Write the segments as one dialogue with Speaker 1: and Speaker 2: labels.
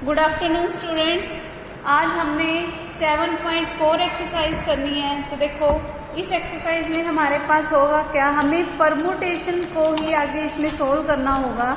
Speaker 1: Good afternoon students. आज हमने 7.4 exercise करनी है। तो देखो इस एक्सरसाइज में हमारे पास होगा क्या, हमें परमुटेशन को ही आगे इसमें सोल्व करना होगा।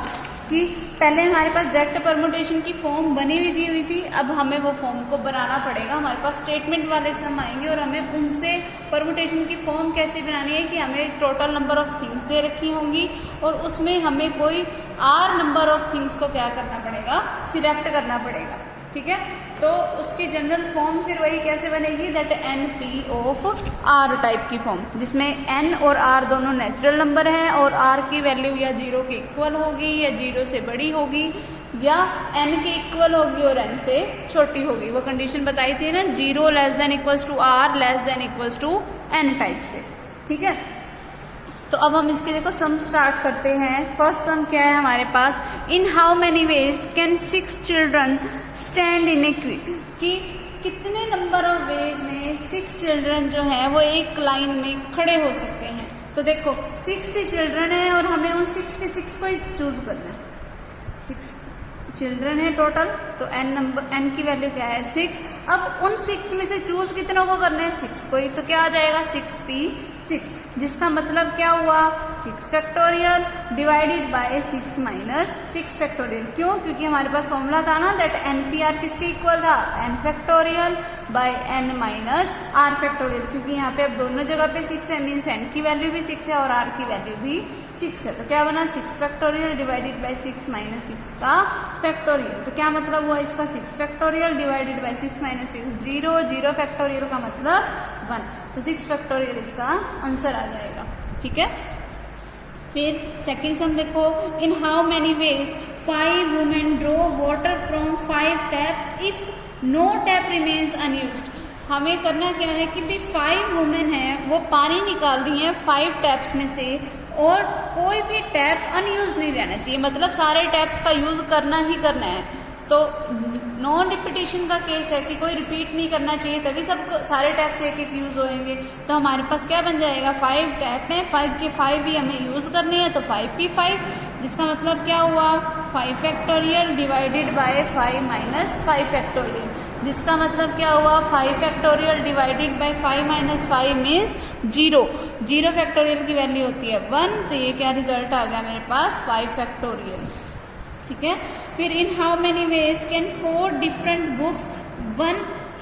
Speaker 1: कि पहले हमारे पास डायरेक्ट परमुटेशन की फॉर्म बनी हुई दी हुई थी, अब हमें वो फॉर्म को बनाना पड़ेगा। हमारे पास स्टेटमेंट वाले सम आएंगे और हमें उनसे परमुटेशन की फॉर्म कैसे बनानी है कि हमें total number of things they रखी होंगी और उसमें हमें कोई आर नंबर ऑफ थिंग्स को क्या करना पड़ेगा, सिलेक्ट करना पड़ेगा। ठीक है, तो उसकी जनरल फॉर्म फिर वही कैसे बनेगी, that n p of r type की फॉर्म, जिसमें एन और आर दोनों नेचुरल नंबर हैं और आर की वैल्यू या 0 के इक्वल होगी या 0 से बड़ी होगी या n के इक्वल होगी और n से छोटी होगी। वो कंडीशन बताई थी ना, 0 less than equals to r less than equals to n type से। ठीक है, तो अब हम इसके देखो सम स्टार्ट करते हैं। फर्स्ट सम क्या है हमारे पास, in how many ways can 6 children stand in a queue, कि कितने नंबर ऑफ वेज में 6 चिल्ड्रन जो है वो एक लाइन में खड़े हो सकते हैं। तो देखो 6 चिल्ड्रन है और हमें उन 6 के 6 को ही चूज करना है। 6 चिल्ड्रन है टोटल, तो n की वैल्यू क्या है 6। अब उन 6 में से चूज कितनों को करना है, 6 को ही। तो क्या आ जाएगा 6p6, जिसका मतलब क्या हुआ 6 factorial divided by 6 minus 6 factorial. क्यों, क्योंकि हमारे पास फॉर्मूला था ना दैट npr किसके इक्वल था, n factorial by n minus r factorial. क्योंकि यहाँ पे अब दोनों जगह पे 6 है, मीन्स n की वैल्यू भी 6 है और r की वैल्यू भी 6 है। तो क्या बना 6 फैक्टोरियल डिवाइडेड बाय 6 माइनस 6 का फैक्टोरियल। तो क्या मतलब हुआ इसका, 6 factorial divided by 6 minus 6 0 factorial का मतलब 1। तो 6 फैक्टोरियल इसका आंसर आ जाएगा। ठीक है, फिर सेकंड सम देखो, in how many ways 5 women draw water from 5 tap if no tap remains unused. हमें करना क्या है कि भी 5 वुमेन है वो पानी निकाल रही हैं 5 टैप्स में से और कोई भी टैप अनयूज नहीं रहना चाहिए, मतलब सारे टैप्स का यूज करना ही करना है। तो नॉन रिपीटिशन का केस है कि कोई रिपीट नहीं करना चाहिए, तभी सब सारे टैप से एक एक यूज होंगे। तो हमारे पास क्या बन जाएगा, 5 टैप में 5 के 5 भी हमें यूज करने हैं, तो 5p5, जिसका मतलब क्या हुआ 5 factorial divided by 5 minus 5 factorial, जिसका मतलब क्या हुआ 5 factorial divided by 5 minus 5 means 0 factorial की वैल्यू होती है 1। तो ये क्या रिजल्ट आ गया मेरे पास 5 फैक्टोरियल। ठीक है, फिर इन how many ways can 4 different books, 1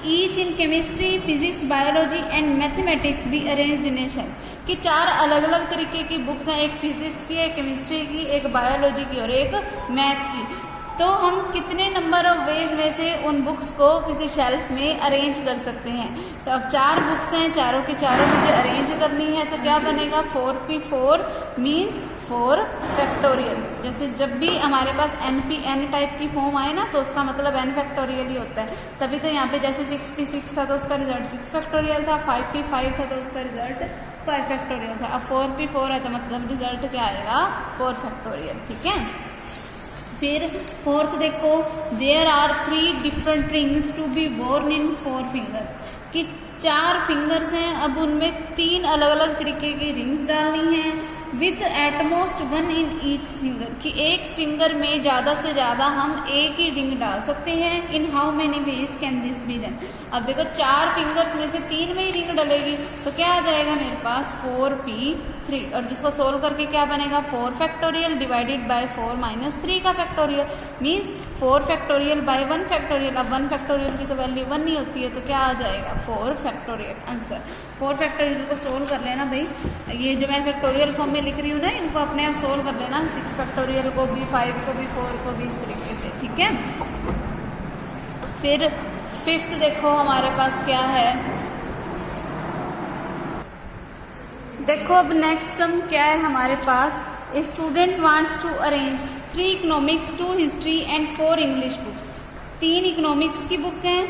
Speaker 1: each in chemistry, physics, biology and mathematics be arranged in A shelf, कि 4 अलग अलग तरीके की बुक्स हैं, एक फिजिक्स की, एक केमिस्ट्री की, एक बायोलॉजी की और एक मैथ की। तो हम कितने नंबर ऑफ वेज में से उन बुक्स को किसी शेल्फ में अरेंज कर सकते हैं। तो अब 4 बुक्स हैं, चारों की चारों मुझे अरेंज करनी है, तो क्या बनेगा 4p4 मीन्स 4 फैक्टोरियल। जैसे जब भी हमारे पास n टाइप की फॉर्म आए ना, तो उसका मतलब n फैक्टोरियल ही होता है। तभी तो यहाँ पे जैसे 6p6 था तो उसका रिजल्ट 6 फैक्टोरियल था, 5p5 था तो उसका रिजल्ट 5 फैक्टोरियल था। अब 4p4 है तो मतलब रिजल्ट क्या आएगा 4 फैक्टोरियल। ठीक है, फिर फोर्थ देखो, there are 3 different rings to be borne in 4 fingers, कि 4 फिंगर्स हैं, अब उनमें 3 अलग अलग तरीके की रिंग्स डालनी है with utmost 1 in each finger, कि एक फिंगर में ज़्यादा से ज़्यादा हम एक ही रिंग डाल सकते हैं। In how many ways can this be done. अब देखो 4 फिंगर्स में से 3 में ही रिंग डलेगी, तो क्या आ जाएगा मेरे पास 4p3, और जिसको सोल्व करके क्या बनेगा 4 फैक्टोरियल डिवाइडेड बाय 4 माइनस 3 का factorial means 4 factorial by 1 factorial. अब 1 फैक्टोरियल की तो वैल्यू 1 नहीं होती है, तो क्या आ जाएगा 4 फैक्टोरियल आंसर। 4 फैक्टोरियल को सोल्व कर लेना भाई, ये जो मैं फैक्टोरियल फॉर्म में लिख रही हूँ ना, इनको अपने आप सोल्व कर लेना, 6 फैक्टोरियल को भी, 5 को भी, 4 को भी, इस तरीके से। ठीक है, फिर 5th देखो हमारे पास क्या है, देखो अब नेक्स्ट सम क्या है हमारे पास, a student wants to arrange 3 economics, 2 history and 4 English books. 3 economics की बुक हैं,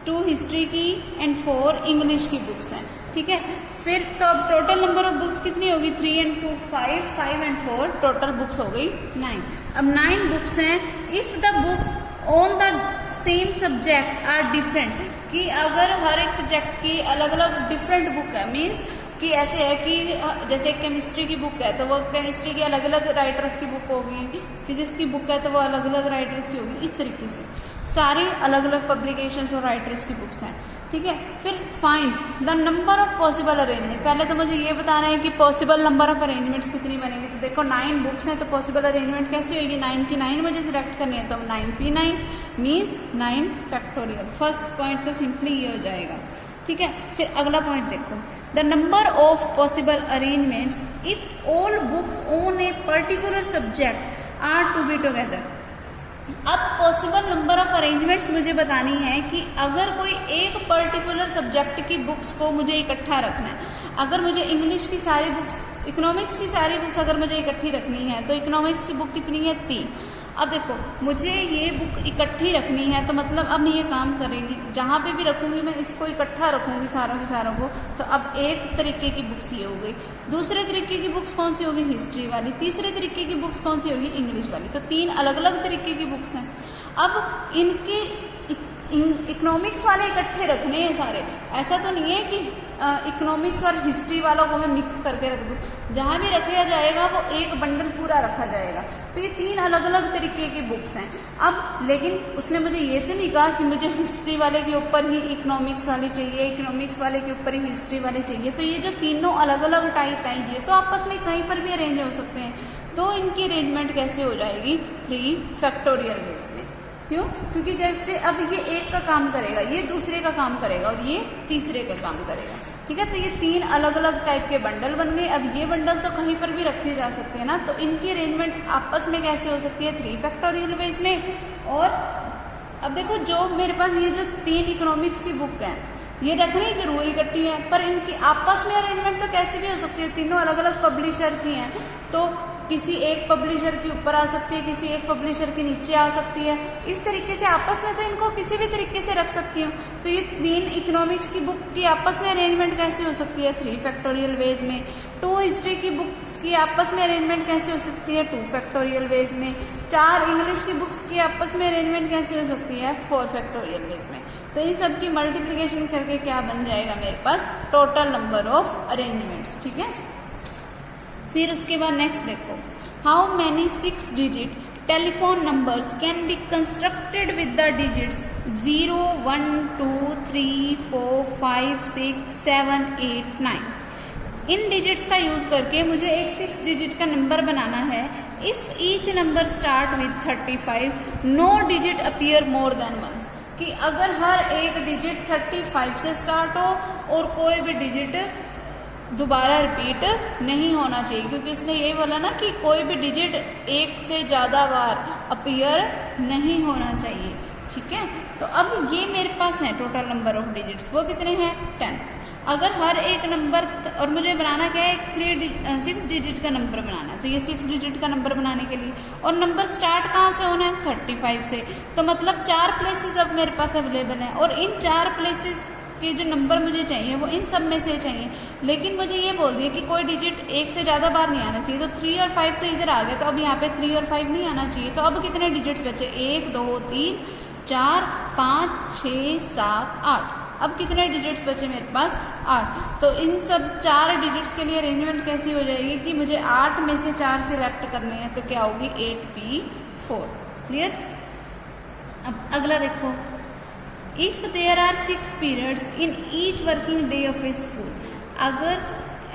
Speaker 1: 2 हिस्ट्री की एंड 4 इंग्लिश की बुक्स हैं। ठीक है, फिर तो अब टोटल नंबर ऑफ बुक्स कितनी होगी 3 and 2 5, 5 and 4 टोटल बुक्स हो गई 9। अब 9 बुक्स हैं, if the books on the same subject are different, कि अगर हर एक सब्जेक्ट की अलग अलग डिफरेंट बुक है, मीन्स कि ऐसे है कि जैसे केमिस्ट्री की बुक है तो वो केमिस्ट्री की अलग अलग राइटर्स की बुक होगी, फिजिक्स की बुक है तो वो अलग अलग राइटर्स की होगी, इस तरीके से सारी अलग अलग पब्लिकेशंस और राइटर्स की बुक्स हैं, ठीक है। फिर find the number of possible arrangement, पहले तो मुझे ये बताना है कि पॉसिबल नंबर ऑफ अरेंजमेंट्स कितनी बनेगी। तो देखो 9 बुक्स हैं तो पॉसिबल अरेंजमेंट कैसी होगी, 9 की 9 मुझे सिलेक्ट करनी है, तो 9p9 means 9 factorial. First point तो सिंपली ये हो जाएगा, ठीक है। फिर अगला पॉइंट देखो, the number of possible arrangements if all books on a particular subject are to be together. अब पॉसिबल नंबर ऑफ अरेंजमेंट्स मुझे बतानी है कि अगर कोई एक पर्टिकुलर सब्जेक्ट की बुक्स को मुझे इकट्ठा रखना है, अगर मुझे इंग्लिश की सारी बुक्स, इकोनॉमिक्स की सारी बुक्स अगर मुझे इकट्ठी रखनी है तो इकोनॉमिक्स की बुक कितनी है, 3। अब देखो मुझे ये बुक इकट्ठी रखनी है तो मतलब अब मैं ये काम करेंगी, जहाँ पे भी रखूँगी मैं इसको इकट्ठा रखूँगी सारों के सारों को। तो अब एक तरीके की बुक्स ये हो गई, दूसरे तरीके की बुक्स कौन सी होगी, हिस्ट्री वाली, तीसरे तरीके की बुक्स कौन सी होगी, इंग्लिश वाली। तो 3 अलग अलग तरीके की बुक्स हैं। अब इनके इकोनॉमिक्स वाले इकट्ठे रखने हैं सारे, ऐसा तो नहीं है कि इकोनॉमिक्स और हिस्ट्री वालों को मैं मिक्स करके रख दूँ, जहाँ भी रखा जाएगा वो एक बंडल पूरा रखा जाएगा। तो ये 3 अलग अलग तरीके की बुक्स हैं। अब लेकिन उसने मुझे ये तो नहीं कहा कि मुझे हिस्ट्री वाले के ऊपर ही इकोनॉमिक्स वाली चाहिए, इकोनॉमिक्स वाले के ऊपर ही हिस्ट्री वाले चाहिए। तो ये जो तीनों अलग अलग टाइप हैं ये तो आपस में कहीं पर भी अरेंज हो सकते हैं। तो इनकी अरेंजमेंट कैसे हो जाएगी, 3 फैक्टोरियल वेज में। क्यों, क्योंकि जैसे अब ये एक का काम करेगा, ये दूसरे का काम करेगा और ये तीसरे का काम करेगा, ठीक है। तो ये 3 अलग अलग टाइप के बंडल बन गए। अब ये बंडल तो कहीं पर भी रखे जा सकते हैं ना, तो इनकी अरेंजमेंट आपस में कैसे हो सकती है, 3 फैक्टोरियल वेज में। और अब देखो जो मेरे पास ये जो 3 इकोनॉमिक्स की बुक हैं ये रखनी जरूर इकट्ठी है, पर इनकी आपस में अरेंजमेंट तो कैसे भी हो सकती है, तीनों अलग अलग पब्लिशर की हैं। तो किसी एक पब्लिशर के ऊपर आ सकती है, किसी एक पब्लिशर के नीचे आ सकती है, इस तरीके से आपस में तो इनको किसी भी तरीके से रख सकती हूँ। तो ये 3 इकोनॉमिक्स की बुक की आपस में अरेंजमेंट कैसे हो सकती है, 3 फैक्टोरियल वेज में। 2 हिस्ट्री की बुक्स की आपस में अरेंजमेंट कैसे हो सकती है, 2 फैक्टोरियल वेज में। 4 इंग्लिश की बुक्स की आपस में अरेंजमेंट कैसे हो सकती है, 4 फैक्टोरियल वेज में। तो इन सब की मल्टीप्लिकेशन करके क्या बन जाएगा मेरे पास, टोटल नंबर ऑफ अरेंजमेंट्स, ठीक है। फिर उसके बाद नेक्स्ट देखो, how many 6 digit telephone numbers can be constructed with the digits 0, 1, 2, 3, 4, 5, 6, 7, 8, 9। इन डिजिट्स का यूज करके मुझे एक 6 डिजिट का नंबर बनाना है। If each number start with 35, no digit appear more than once, कि अगर हर एक डिजिट 35 से स्टार्ट हो और कोई भी डिजिट दोबारा रिपीट नहीं होना चाहिए, क्योंकि इसने यही बोला ना कि कोई भी डिजिट एक से ज़्यादा बार अपीयर नहीं होना चाहिए, ठीक है। तो अब ये मेरे पास है टोटल नंबर ऑफ डिजिट्स, वो कितने हैं, 10। अगर हर एक नंबर, और मुझे बनाना क्या है, 6 डिजिट का नंबर बनाना है। तो ये 6 डिजिट का नंबर बनाने के लिए, और नंबर स्टार्ट कहाँ से होना है, 35 से। तो मतलब 4 प्लेसेस अब मेरे पास अवेलेबल हैं, और इन 4 प्लेसेस के जो नंबर मुझे चाहिए वो इन सब में से चाहिए। लेकिन मुझे ये बोल दिया कि कोई डिजिट एक से ज़्यादा बार नहीं आना चाहिए। तो 3 और 5 तो इधर आ गए, तो अब यहाँ पे 3 और 5 नहीं आना चाहिए। तो अब कितने डिजिट्स बचे, 1, 2, 3, 4, 5, 6, 7, 8। अब कितने डिजिट्स बचे मेरे पास, 8। तो इन सब 4 डिजिट्स के लिए अरेंजमेंट कैसी हो जाएगी कि मुझे 8 में से 4 सिलेक्ट करने हैं, तो क्या होगी, 8p4। क्लियर। अब अगला देखो, if there are 6 periods in each working day of a school, अगर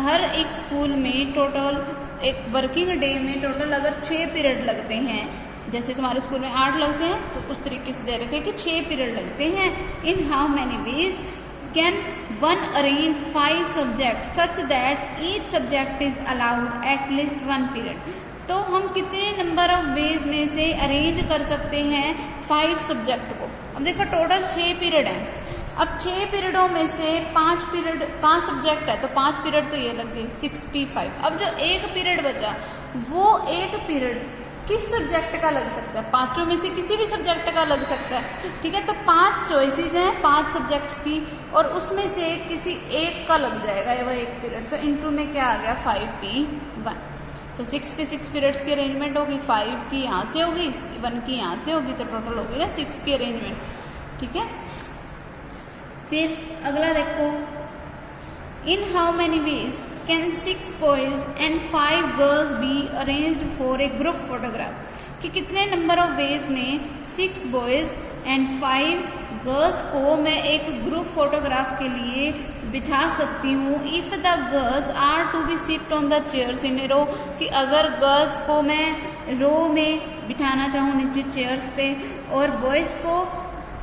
Speaker 1: हर एक स्कूल में टोटल, एक वर्किंग डे में टोटल अगर 6 पीरियड लगते हैं, जैसे तुम्हारे स्कूल में 8 लगते हैं तो उस तरीके से दे रखे कि 6 पीरियड लगते हैं। In how many ways can one arrange 5 subject such that each subject is allowed at least 1 period. तो हम कितने नंबर ऑफ वेज में से अरेंज कर सकते हैं 5 सब्जेक्ट को। अब देखो टोटल 6 पीरियड हैं। अब 6 पीरियडों में से 5 सब्जेक्ट है, तो 5 पीरियड तो ये लग गए, 6p5। अब जो एक पीरियड बचा वो एक पीरियड किस सब्जेक्ट का लग सकता है, 5 में से किसी भी सब्जेक्ट का लग सकता है, ठीक है। तो 5 चॉइसेस हैं 5 सब्जेक्ट्स की, और उसमें से किसी एक का लग जाएगा ये वह एक पीरियड। तो इनटू में क्या आ गया, 5p1। तो 6 के 6 पीरियड्स की अरेंजमेंट होगी, 5 की यहाँ से होगी, 1 की यहाँ से होगी, तो टोटल होगी ना 6 की अरेंजमेंट, ठीक है। फिर अगला देखो, in how many ways can 6 boys and 5 girls be arranged for a group photograph, कि कितने नंबर ऑफ वेज में 6 बॉयज एंड 5 गर्ल्स को मैं एक ग्रुप फोटोग्राफ के लिए बिठा सकती हूँ। If the girls are to be sit on the chairs in a row, कि अगर गर्ल्स को मैं रो में बिठाना चाहूँ नीचे चेयर्स पे, और बॉयज़ को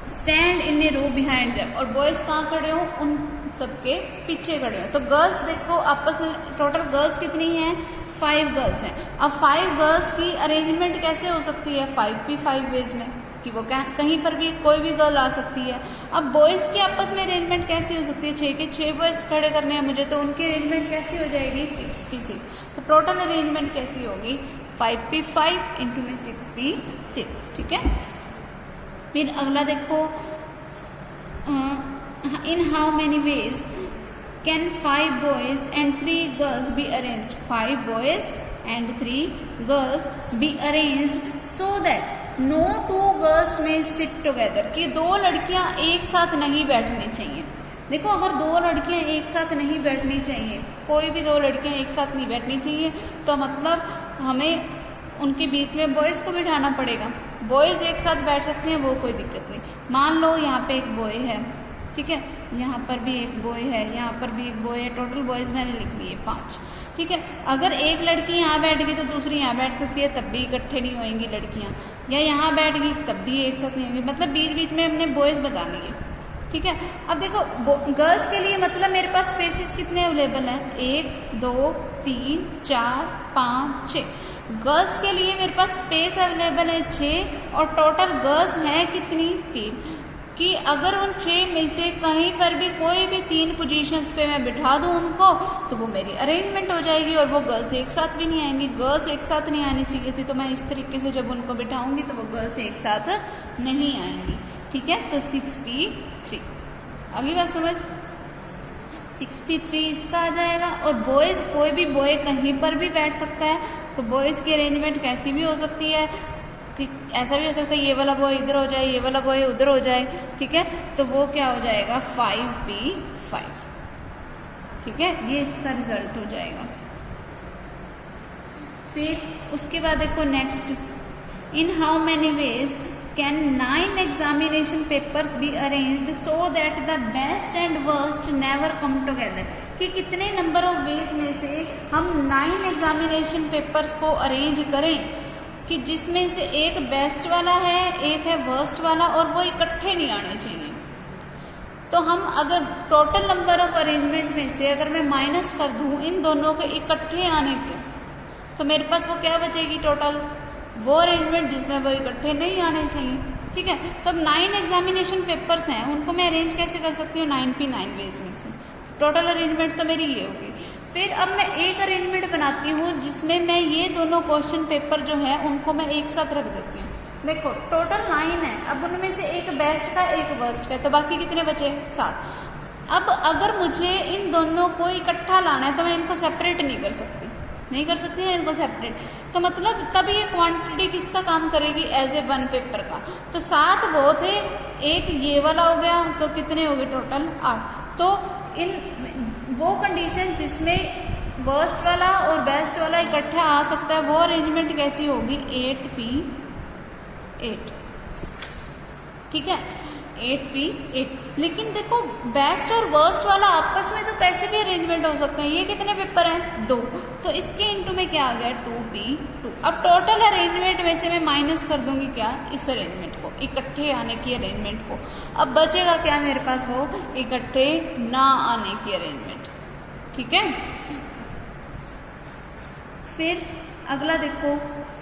Speaker 1: stand in a row behind them, और बॉयज़ कहाँ खड़े हो, उन सबके पीछे खड़े हो। तो गर्ल्स देखो आपस में टोटल गर्ल्स कितनी हैं, 5 गर्ल्स हैं। अब 5 गर्ल्स की अरेंजमेंट कैसे हो सकती है, 5 वेज में, कि वो कहीं पर भी कोई भी गर्ल आ सकती है। अब बॉयज़ की आपस में अरेंजमेंट कैसी हो सकती है, 6 के 6 बॉयज़ खड़े करने हैं मुझे, तो उनकी अरेंजमेंट कैसी हो जाएगी, 6p6। तो टोटल अरेंजमेंट कैसी होगी, 5p5 इंटू में 6p6, ठीक है। फिर अगला देखो, in how many ways can 5 boys and 3 girls be arranged, 5 boys and 3 girls be arranged so that no 2 girls may sit together, कि 2 लड़कियां एक साथ नहीं बैठनी चाहिए। देखो अगर 2 लड़कियां एक साथ नहीं बैठनी चाहिए, कोई भी 2 लड़कियां एक साथ नहीं बैठनी चाहिए, तो मतलब हमें उनके बीच में बॉयज़ को बिठाना पड़ेगा। बॉयज़ एक साथ बैठ सकते हैं, वो कोई दिक्कत नहीं। मान लो यहाँ पे एक बॉय है, ठीक है, यहाँ पर भी एक बॉय है, यहाँ पर भी एक बॉय है, टोटल बॉयज़ मैंने लिख लिए 5, ठीक है। अगर एक लड़की यहाँ बैठ गई तो दूसरी यहाँ बैठ सकती है, तब भी इकट्ठे नहीं होएंगी लड़कियाँ, या यहाँ बैठ गई तब भी एक साथ नहीं होंगी, मतलब बीच बीच में हमने बॉयज़ बता लिए, ठीक है। अब देखो गर्ल्स के लिए मतलब मेरे पास स्पेसिस कितने अवेलेबल हैं, 1 2 3 4 5 6। गर्ल्स के लिए मेरे पास स्पेस अवेलेबल है 6, और टोटल गर्ल्स हैं कितनी, 3, कि अगर उन 6 में से कहीं पर भी कोई भी 3 पोजीशंस पे मैं बिठा दूँ उनको, तो वो मेरी अरेंजमेंट हो जाएगी, और वो गर्ल्स एक साथ भी नहीं आएंगी। गर्ल्स एक साथ नहीं आनी चाहिए थी, तो मैं इस तरीके से जब उनको बिठाऊंगी तो वो गर्ल्स एक साथ नहीं आएंगी, ठीक है। तो 6p3, अगली बात समझ, 6p3 इसका आ जाएगा। और बॉयज़, कोई भी बॉय कहीं पर भी बैठ सकता है, तो बॉयज़ की अरेंजमेंट कैसी भी हो सकती है, कि ऐसा भी हो सकता है ये वाला बॉय इधर हो जाए, ये वाला बॉय उधर हो जाए, ठीक है। तो वो क्या हो जाएगा, 5p5, ठीक है, ये इसका रिजल्ट हो जाएगा। फिर उसके बाद देखो next, in how many ways can 9 examination papers B arranged so that the best and worst never come together, कि कितने नंबर ऑफ वेज में से हम 9 एग्जामिनेशन पेपर्स को अरेंज करें कि जिसमें से एक बेस्ट वाला है, एक है वर्स्ट वाला, और वो इकट्ठे नहीं आने चाहिए। तो हम अगर टोटल नंबर ऑफ अरेंजमेंट में से अगर मैं माइनस कर दूं इन दोनों के इकट्ठे आने के, तो मेरे पास वो क्या बचेगी, टोटल वो अरेंजमेंट जिसमें वो इकट्ठे नहीं आने चाहिए, ठीक है। तो अब 9 एग्जामिनेशन पेपर्स हैं, उनको मैं अरेंज कैसे कर सकती हूँ, 9p9 वेज में से। टोटल अरेंजमेंट तो मेरी ये होगी। फिर अब मैं एक अरेंजमेंट बनाती हूँ जिसमें मैं ये दोनों क्वेश्चन पेपर जो है उनको मैं एक साथ रख देती हूँ। देखो टोटल 9 है, अब उनमें से एक बेस्ट का एक वर्स्ट का, तो बाकी कितने बचे, 7। अब अगर मुझे इन दोनों को इकट्ठा लाना है तो मैं इनको सेपरेट नहीं कर सकती ना इनको सेपरेट, तो मतलब तब ये क्वांटिटी किसका काम करेगी, एज ए 1 पेपर का। तो 7 वो थे, एक ये वाला हो गया, तो कितने हो गए टोटल 8। तो इन वो कंडीशन जिसमें वर्स्ट वाला और बेस्ट वाला इकट्ठा आ सकता है, वो अरेंजमेंट कैसी होगी, 8p8, ठीक है, 8p8। लेकिन देखो बेस्ट और वर्स्ट वाला आपस में तो कैसे भी अरेंजमेंट हो सकते हैं। ये कितने पेपर हैं, 2, तो इसके इनटू में क्या आ गया, 2p2। अब टोटल अरेंजमेंट में से मैं माइनस कर दूंगी क्या, इस अरेंजमेंट को, इकट्ठे आने की अरेंजमेंट को। अब बचेगा क्या मेरे पास, वो इकट्ठे ना आने की अरेंजमेंट, ठीक है। फिर अगला देखो,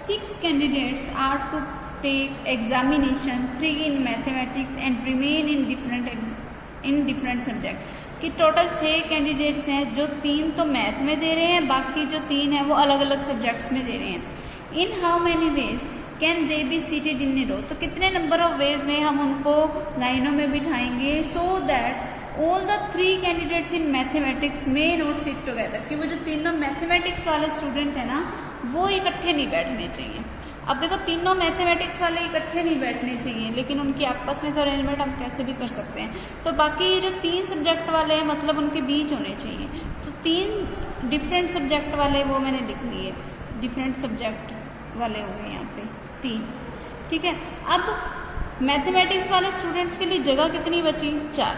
Speaker 1: 6 candidates are to take examination 3 in mathematics and remain in different subject, कि टोटल 6 कैंडिडेट्स हैं जो 3 तो मैथ में दे रहे हैं, बाकी जो 3 हैं वो अलग अलग सब्जेक्ट्स में दे रहे हैं। In how many ways can they be seated in a row, तो कितने नंबर ऑफ वेज में हम उनको लाइनों में बिठाएंगे, so that all the 3 candidates in mathematics may not sit together, कि वो जो तीनों मैथमेटिक्स वाले स्टूडेंट हैं ना वो इकट्ठे नहीं बैठने चाहिए। अब देखो तीनों मैथमेटिक्स वाले इकट्ठे नहीं बैठने चाहिए, लेकिन उनकी आपस में तो अरेंजमेंट हम कैसे भी कर सकते हैं। तो बाकी ये जो 3 सब्जेक्ट वाले हैं मतलब उनके बीच होने चाहिए। तो 3 डिफरेंट सब्जेक्ट वाले वो मैंने लिख लिए, डिफरेंट सब्जेक्ट वाले हो गए यहाँ पे 3, ठीक है। अब मैथमेटिक्स वाले स्टूडेंट्स के लिए जगह कितनी बची? 4,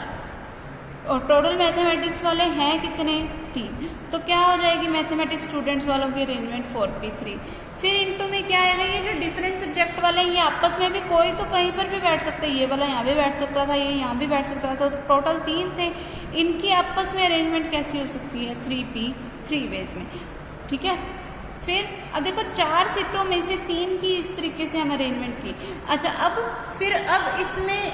Speaker 1: और टोटल मैथमेटिक्स वाले हैं कितने? 3। तो क्या हो जाएगी मैथमेटिक्स स्टूडेंट्स वालों की अरेंजमेंट 4p3। फिर इनटू में क्या आएगा, ये जो डिफरेंट सब्जेक्ट वाले हैं ये आपस में भी कोई तो कहीं पर भी बैठ सकते हैं, ये वाला यहाँ भी बैठ सकता था, ये यहाँ भी बैठ सकता था, तो टोटल 3 थे। इनकी आपस में अरेंजमेंट कैसी हो सकती है? 3p3 वेज में, ठीक है। फिर अब देखो 4 सीटों में से 3 की इस तरीके से हम अरेंजमेंट की। अच्छा अब इसमें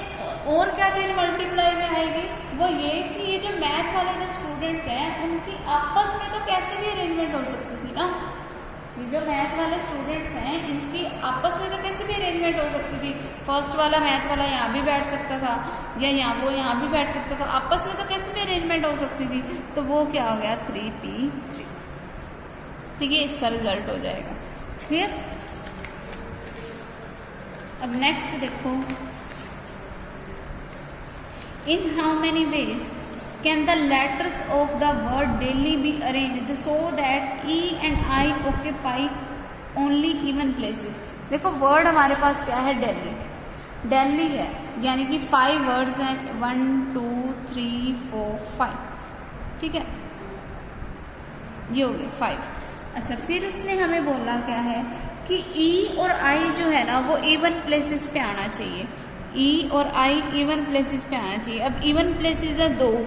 Speaker 1: और क्या चीज़ मल्टीप्लाई में आएगी, वो ये कि ये जो मैथ वाले जो स्टूडेंट्स हैं उनकी आपस में तो कैसे भी अरेंजमेंट हो सकती थी ना। ये जो मैथ वाले स्टूडेंट्स हैं इनकी आपस में तो कैसे भी अरेंजमेंट हो सकती थी। फर्स्ट वाला मैथ वाला यहाँ भी बैठ सकता था, या वो यहाँ भी बैठ सकता था, आपस में तो कैसे भी अरेंजमेंट हो सकती थी। तो वो क्या हो गया? 3p3, ठीक है। इसका रिजल्ट हो जाएगा। फिर अब नेक्स्ट देखो, in how many ways can the letters of the word Delhi be arranged so that E and I occupy only even places। देखो वर्ड हमारे पास क्या है? दिल्ली है, यानी कि 5 वर्ड्स हैं, 1 2 3 4 5, ठीक है, ये हो गए 5। अच्छा फिर उसने हमें बोला क्या है कि E और I जो है ना वो इवन प्लेसेस पे आना चाहिए। E और I इवन प्लेसेस पे आना चाहिए। अब इवन प्लेसेस है 2,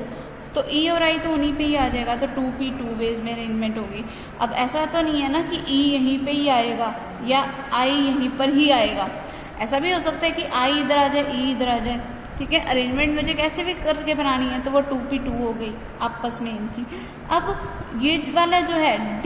Speaker 1: तो E और I तो उन्हीं पे ही आ जाएगा, तो 2p2 वेज में अरेंजमेंट होगी। अब ऐसा तो नहीं है ना कि E यहीं पे ही आएगा या I यहीं पर ही आएगा, ऐसा भी हो सकता है कि I इधर आ जाए, E इधर आ जाए, ठीक है। अरेंजमेंट मुझे कैसे भी करके बनानी है, तो वो 2p2 हो गई आपस में इनकी। अब ये वाला जो है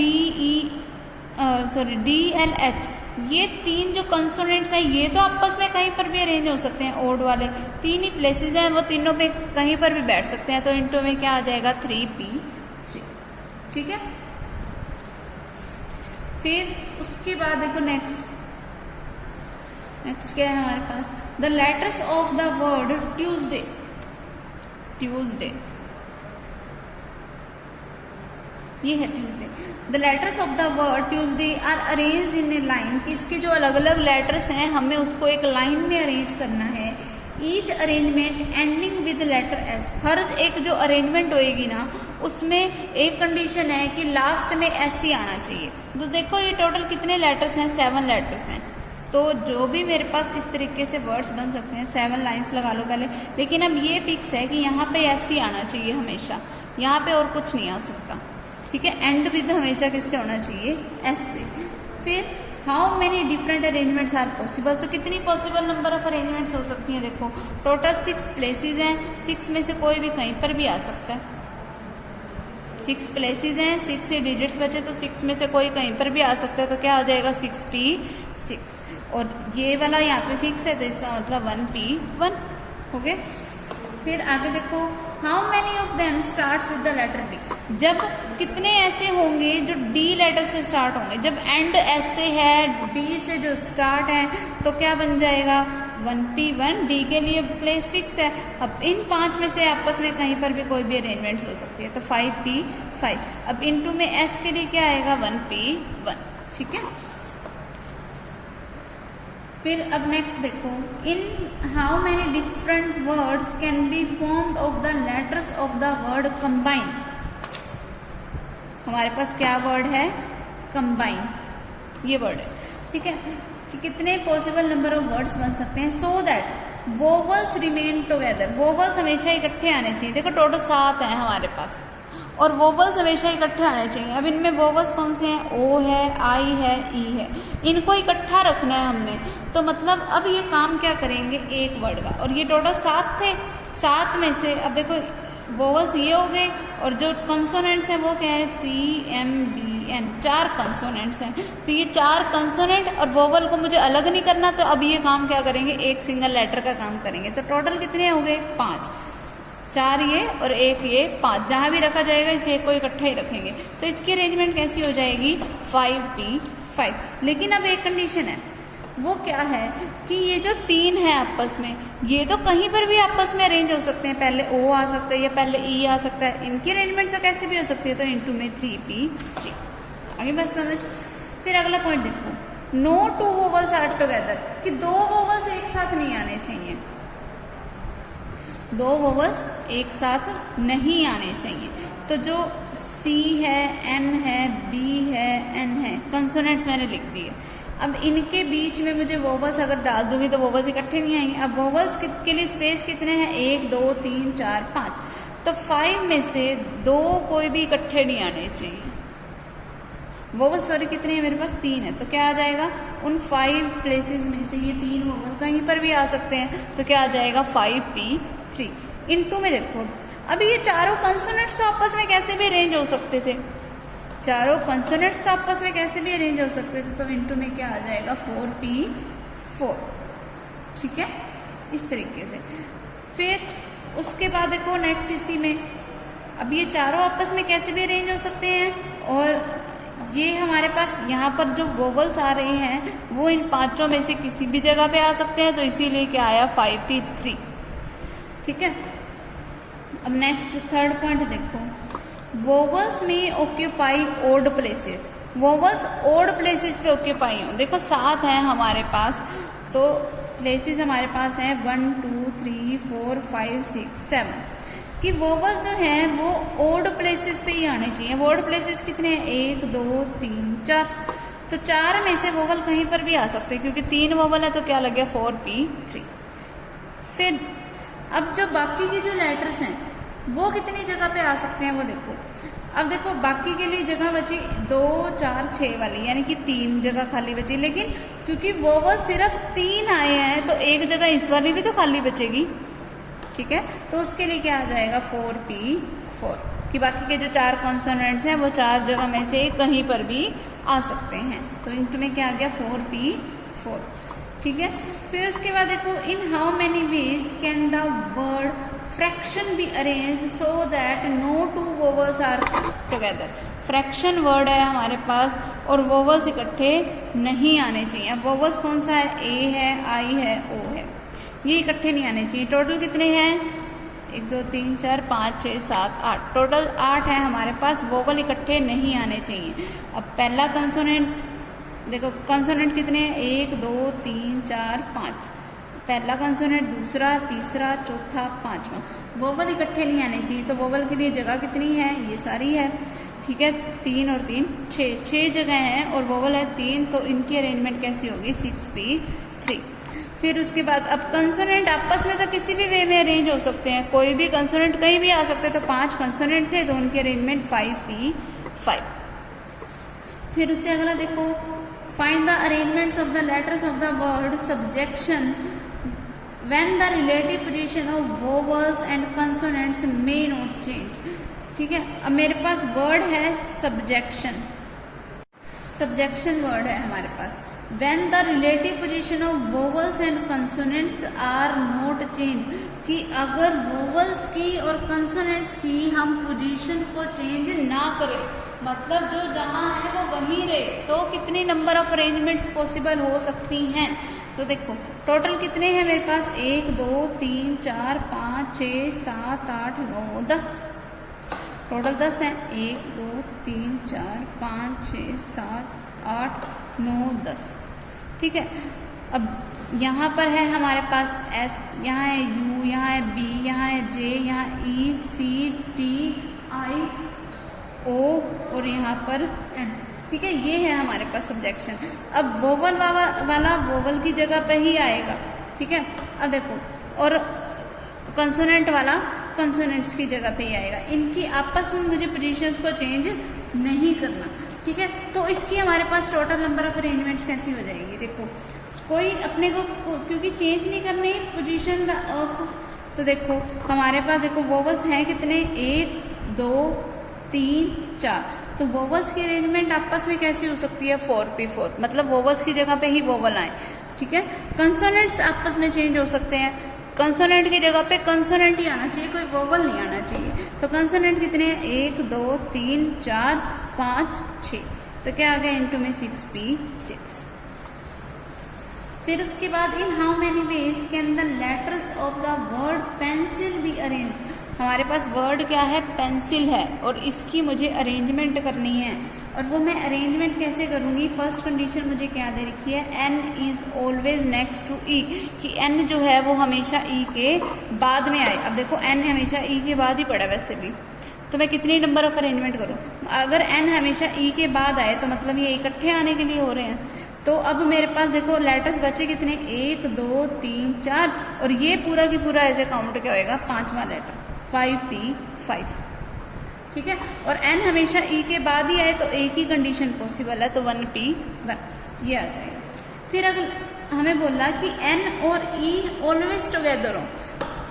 Speaker 1: DLH, ये 3 जो कंसोनेंट्स हैं ये तो आपस में कहीं पर भी अरेंज हो सकते हैं, ओड वाले 3 ही प्लेसेस हैं, वो तीनों पे कहीं पर भी बैठ सकते हैं। तो इनटू में क्या आ जाएगा? 3p3, ठीक है। फिर उसके बाद देखो नेक्स्ट क्या है हमारे पास? The letters of the word Tuesday, ये है Tuesday. The letters of the word Tuesday are arranged in a line, कि इसके जो अलग अलग लेटर्स हैं हमें उसको एक लाइन में अरेंज करना है। Each arrangement ending with letter S, हर एक जो अरेंजमेंट होएगी ना उसमें एक कंडीशन है कि लास्ट में एस ही आना चाहिए। तो देखो ये टोटल कितने लेटर्स हैं? 7 लेटर्स हैं। तो जो भी मेरे पास इस तरीके से वर्ड्स बन सकते हैं, 7 लाइन्स लगा लो पहले, लेकिन अब ये फिक्स है कि यहाँ पे एस ही आना चाहिए हमेशा, यहाँ पे और कुछ नहीं आ सकता, ठीक है। एंड विद हमेशा किससे होना चाहिए? एस से। फिर how many different arrangements are possible, तो कितनी पॉसिबल नंबर ऑफ अरेंजमेंट्स हो सकती हैं? देखो टोटल 6 प्लेसेस हैं, 6 में से कोई भी कहीं पर भी आ सकता है। 6 प्लेसेस हैं, 6 से डिजिट्स बचे, तो 6 में से कोई कहीं पर भी आ सकता है। तो क्या हो जाएगा? 6p6, और ये वाला यहाँ पे फिक्स है, तो इसका मतलब 1p1 हो गए। फिर आगे देखो, how many of them starts with the letter D, जब कितने ऐसे होंगे जो डी लेटर से स्टार्ट होंगे। जब एंड एस से है, डी से जो स्टार्ट है, तो क्या बन जाएगा? 1p1, डी के लिए प्लेस फिक्स है। अब इन 5 में से आपस में कहीं पर भी कोई भी अरेंजमेंट हो सकती है, तो 5p5। अब इनटू में एस के लिए क्या आएगा? 1p1, ठीक है। फिर अब नेक्स्ट देखो, in how many different words can be formed of the letters of the word combine. हमारे पास क्या वर्ड है? कंबाइन, ये वर्ड है, ठीक है। कि कितने पॉसिबल नंबर ऑफ वर्ड्स बन सकते हैं, so that vowels remain together, vowels हमेशा इकट्ठे आने चाहिए। देखो टोटल 7 हैं हमारे पास, और वोवल्स हमेशा इकट्ठे आने चाहिए। अब इनमें वोवल्स कौन से हैं? ओ है, आई है, ई है, इनको इकट्ठा रखना है हमने। तो मतलब अब ये काम क्या करेंगे? एक वर्ड का, और ये टोटल 7 थे, 7 में से अब देखो वोवल्स ये हो गए, और जो कंसोनेंट्स हैं वो क्या है? CMBN, 4 कंसोनेंट्स हैं। तो ये 4 कंसोनेंट और वोवल को मुझे अलग नहीं करना, तो अब ये काम क्या करेंगे? एक सिंगल लेटर का काम करेंगे। तो टोटल कितने हो गए? 5, 4 ये और 1 ये, 5 जहाँ भी रखा जाएगा इसे एक को इकट्ठा ही रखेंगे। तो इसकी अरेंजमेंट कैसी हो जाएगी? 5p5। लेकिन अब एक कंडीशन है, वो क्या है कि ये जो तीन है आपस में, ये तो कहीं पर भी आपस में अरेंज हो सकते हैं, पहले ओ आ सकता है या पहले ई आ सकता है, इनकी अरेंजमेंट तो कैसे भी हो सकती है, तो इनटू में 3p3। आगे बात समझ। फिर अगला पॉइंट देखो, no two vowels are together, कि दो वोवल्स एक साथ नहीं आने चाहिए, दो वोवल्स एक साथ नहीं आने चाहिए। तो जो C है, M है, B है, N है, कंसोनेंट्स मैंने लिख दिए। अब इनके बीच में मुझे वोवल्स अगर डाल दूंगी तो वोवल्स इकट्ठे नहीं आएंगे। अब वोवल्स के लिए स्पेस कितने हैं, 1 2 3 4 5, तो 5 में से 2 कोई भी इकट्ठे नहीं आने चाहिए। वोवल सॉरी कितने हैं मेरे पास, 3 है, तो क्या आ जाएगा, उन 5 प्लेसेस में से ये 3 वोवल कहीं पर भी आ सकते हैं, तो क्या आ जाएगा 5p3। इनटू में देखो, अभी ये चारों कंसोनेंट्स तो आपस में कैसे भी अरेंज हो सकते थे, चारों कंसोनेंट्स तो आपस में कैसे भी अरेंज हो सकते थे, तो इनटू में क्या आ जाएगा 4p4। ठीक है, इस तरीके से। फिर उसके बाद देखो नेक्स्ट इसी में, अब ये चारों आपस में कैसे भी अरेंज हो सकते हैं, और ये हमारे पास यहाँ पर जो वोवल्स आ रहे हैं वो इन पांचों में से किसी भी जगह पे आ सकते हैं, तो इसीलिए क्या आया 5p3। ठीक है, अब नेक्स्ट थर्ड पॉइंट देखो, वोवल्स में occupy odd places, vowels odd places पे ऑक्यूपाई हो। देखो 7 है हमारे पास, तो प्लेसेस हमारे पास हैं 1 2 3 4 5 6 7, कि वोवल्स जो हैं वो ओड प्लेसेस पे ही आने चाहिए। ओड प्लेसेस कितने हैं, 1 2 3 4, तो 4 में से वोवल कहीं पर भी आ सकते हैं, क्योंकि 3 वोवल है तो क्या लग गया 4p3। फिर अब जो बाकी के जो लेटर्स हैं वो कितनी जगह पे आ सकते हैं वो देखो। अब देखो बाकी के लिए जगह बची 2 4 6 वाली, यानी कि 3 जगह खाली बची, लेकिन क्योंकि वोवल सिर्फ 3 आए हैं तो एक जगह इस वाली भी तो खाली बचेगी। ठीक है, तो उसके लिए क्या आ जाएगा 4p4, कि बाकी के जो 4 कॉन्सोनेंट्स हैं वो 4 जगह में से कहीं पर भी आ सकते हैं, तो इनटू में क्या आ गया 4p4। ठीक है, फिर उसके बाद देखो, in how many ways can the word fraction be arranged so that no two vowels are together. Fraction word है हमारे पास और वोवल्स इकट्ठे नहीं आने चाहिए। अब वोवल्स कौन सा है, ए है, आई है, ओ है, ये इकट्ठे नहीं आने चाहिए। टोटल कितने हैं, 1 2 3 4 5 6 7 8, टोटल 8 है हमारे पास, वोवल इकट्ठे नहीं आने चाहिए। अब पहला कंसोनेंट देखो, कंसोनेंट कितने हैं, 1 2 3 4 5, पहला कंसोनेंट, दूसरा, तीसरा, चौथा, पांचवा, वोवल इकट्ठे नहीं आने चाहिए। तो वोवल के लिए जगह कितनी है, ये सारी है। ठीक है, 3 और 3 6 जगह हैं और वोवल है 3, तो इनकी अरेंजमेंट कैसी होगी 6p3। फिर उसके बाद अब कंसोनेंट आपस में तो किसी भी वे में अरेंज हो सकते हैं, कोई भी कंसोनेंट कहीं भी आ सकते हैं, तो 5 कंसोनेंट थे तो उनकी अरेंजमेंट 5p5। फिर उससे अगला देखो, find the arrangements of the letters of the word subjection when the relative position of vowels and consonants may not change। ठीक है, अब मेरे पास वर्ड है सब्जेक्शन, सब्जेक्शन वर्ड है हमारे पास। when the relative position of vowels and consonants are not changed, कि अगर vowels की और consonants की हम पोजीशन को चेंज ना करें, मतलब जो जहाँ है वो वहीं रहे, तो कितनी नंबर ऑफ अरेंजमेंट्स पॉसिबल हो सकती हैं। तो देखो टोटल कितने हैं मेरे पास, 1 2 3 4 5 6 7 8 9 10, टोटल 10 हैं, 1 2 3 4 5 6 7 8 9 10। ठीक है, अब यहाँ पर है हमारे पास S, यहाँ है U, यहाँ है B, यहाँ है J, यहाँ E C T I O और यहाँ पर N। ठीक है, ये है हमारे पास सब्जेक्शन। अब वोवल वाला वोवल की जगह पे ही आएगा। ठीक है, अब देखो, और कंसोनेंट वाला कंसोनेंट्स की जगह पे ही आएगा, इनकी आपस में मुझे पोजीशंस को चेंज नहीं करना। ठीक है, तो इसकी हमारे पास टोटल नंबर ऑफ अरेंजमेंट्स कैसी हो जाएगी, देखो कोई अपने को क्योंकि चेंज नहीं करनी पोजीशन ऑफ, तो देखो हमारे पास देखो वोवल्स हैं कितने, 1 2 3 4, तो वोवल्स की अरेंजमेंट आपस में कैसी हो सकती है 4p4, मतलब वोवल्स की जगह पे ही वोवल आए। ठीक है, कंसोनेंट्स आपस में चेंज हो सकते हैं, कंसोनेंट की जगह पे कंसोनेंट ही आना चाहिए, कोई वोवल नहीं आना चाहिए। तो कंसोनेंट कितने हैं, 1 2 3 4 5 6, तो क्या आ गया इनटू में 6p6। फिर उसके बाद इन how many ways can the letters of the word pencil be arranged. हमारे पास वर्ड क्या है, पेंसिल है, और इसकी मुझे अरेंजमेंट करनी है। और वो मैं अरेंजमेंट कैसे करूँगी, फर्स्ट कंडीशन मुझे क्या दे रखी है, N is always next to E, कि एन जो है वो हमेशा ई के बाद में आए। अब देखो एन हमेशा ई के बाद ही पड़ा वैसे भी, तो मैं कितने नंबर ऑफ अरेंजमेंट करूँ। अगर एन हमेशा ई के बाद आए तो मतलब ये इकट्ठे आने के लिए हो रहे हैं। तो अब मेरे पास देखो लेटर्स बचे कितने, 1 2 3 4, और ये पूरा की पूरा ऐसे काउंट क्या होएगा, 5वां लेटर 5P5, ठीक है। और एन हमेशा ई के बाद ही आए तो एक ही कंडीशन पॉसिबल है, तो 1P1 ये आ जाएगा। फिर अगर हमें बोला कि एन और ई ऑलवेज टुगेदर हो,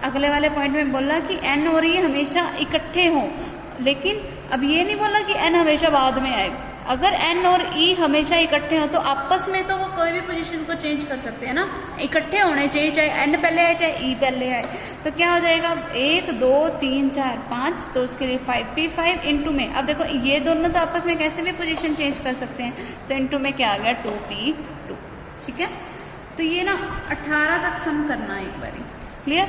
Speaker 1: अगले वाले पॉइंट में बोला कि एन और ई हमेशा इकट्ठे हों, लेकिन अब ये नहीं बोला कि एन हमेशा बाद में आए। अगर एन और ई हमेशा इकट्ठे हों तो आपस में तो वो कोई भी पोजीशन को चेंज कर सकते हैं ना, इकट्ठे होने चाहिए, चाहे एन पहले आए चाहे ई पहले आए। तो क्या हो जाएगा, 1 2 3 4 5, तो उसके लिए 5P5 इंटू में, अब देखो ये दोनों तो आपस में कैसे भी पोजीशन चेंज कर सकते हैं, तो इंटू में क्या आ गया 2P2, ठीक है। तो ये ना 18 तक सम करना है एक बारी, क्लियर।